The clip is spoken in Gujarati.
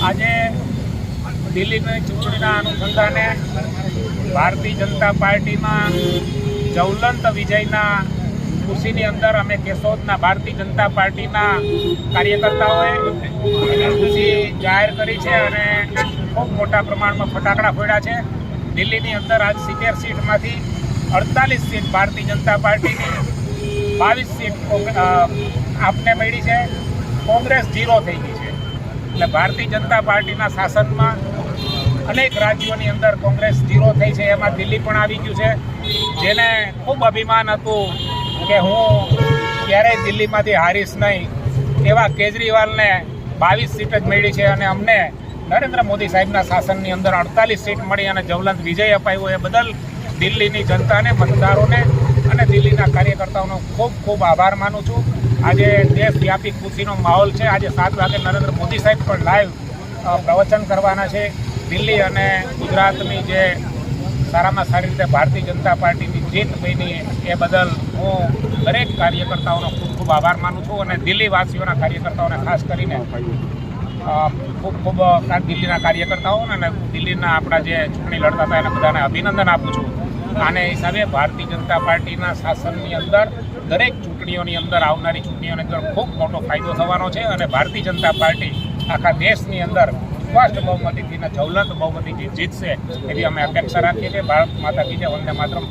આજે દિલ્હીની ચૂંટણીના અનુસંધાને ભારતીય જનતા પાર્ટીમાં જ્વલંત વિજયના ખુશીની અંદર અમે કેશોદના ભારતીય જનતા પાર્ટીના કાર્યકર્તાઓએ ખુશી જાહેર કરી છે અને ખૂબ મોટા પ્રમાણમાં ફટાકડા ફોડ્યા છે. દિલ્હીની અંદર આજ 70 સીટમાંથી 48 સીટ ભારતીય જનતા પાર્ટીની, 22 સીટ આપને મળી છે. કોંગ્રેસ 0 થઈ ગઈ છે. એટલે ભારતીય જનતા પાર્ટીના શાસનમાં અનેક રાજ્યોની અંદર કોંગ્રેસ 0 થઈ છે. એમાં દિલ્હી પણ આવી ગયું છે, જેને ખૂબ અભિમાન હતું કે હું ક્યારેય દિલ્હીમાંથી હારીશ નહીં, એવા કેજરીવાલને 22 સીટ જ મળી છે અને અમને નરેન્દ્ર મોદી સાહેબના શાસનની અંદર 48 સીટ મળી અને જ્વલંત વિજય અપાયો. એ બદલ દિલ્હીની જનતાને, મતદારોને અને દિલ્હીના કાર્યકર્તાઓનો ખૂબ ખૂબ આભાર માનું છું. આજે દેશવ્યાપી ખુશીનો માહોલ છે. આજે 7 વાગે નરેન્દ્ર મોદી સાહેબ પણ લાઈવ પ્રવચન કરવાના છે. દિલ્હી અને ગુજરાતની જે સારામાં સારી રીતે ભારતીય જનતા પાર્ટીની જીત બની એ બદલ હું દરેક કાર્યકર્તાઓનો ખૂબ ખૂબ આભાર માનું છું અને દિલ્હીવાસીઓના કાર્યકર્તાઓને ખાસ કરીને ખૂબ ખૂબ દિલ્હીના કાર્યકર્તાઓને અને દિલ્હીના આપણા જે ચૂંટણી લડતા હતા એને બધાને અભિનંદન આપું છું. આને હિસાબે ભારતીય જનતા પાર્ટીના શાસનની અંદર દરેક ચૂંટણીઓની અંદર, આવનારી ચૂંટણીઓની અંદર ખૂબ મોટો ફાયદો થવાનો છે અને ભારતીય જનતા પાર્ટી આખા દેશની અંદર સ્પષ્ટ બહુમતીથી જ્વલંત બહુમતીથી જીતશે એવી અમે અપેક્ષા રાખીએ છીએ. ભારત માતા કી જય, વંદે માતરમ.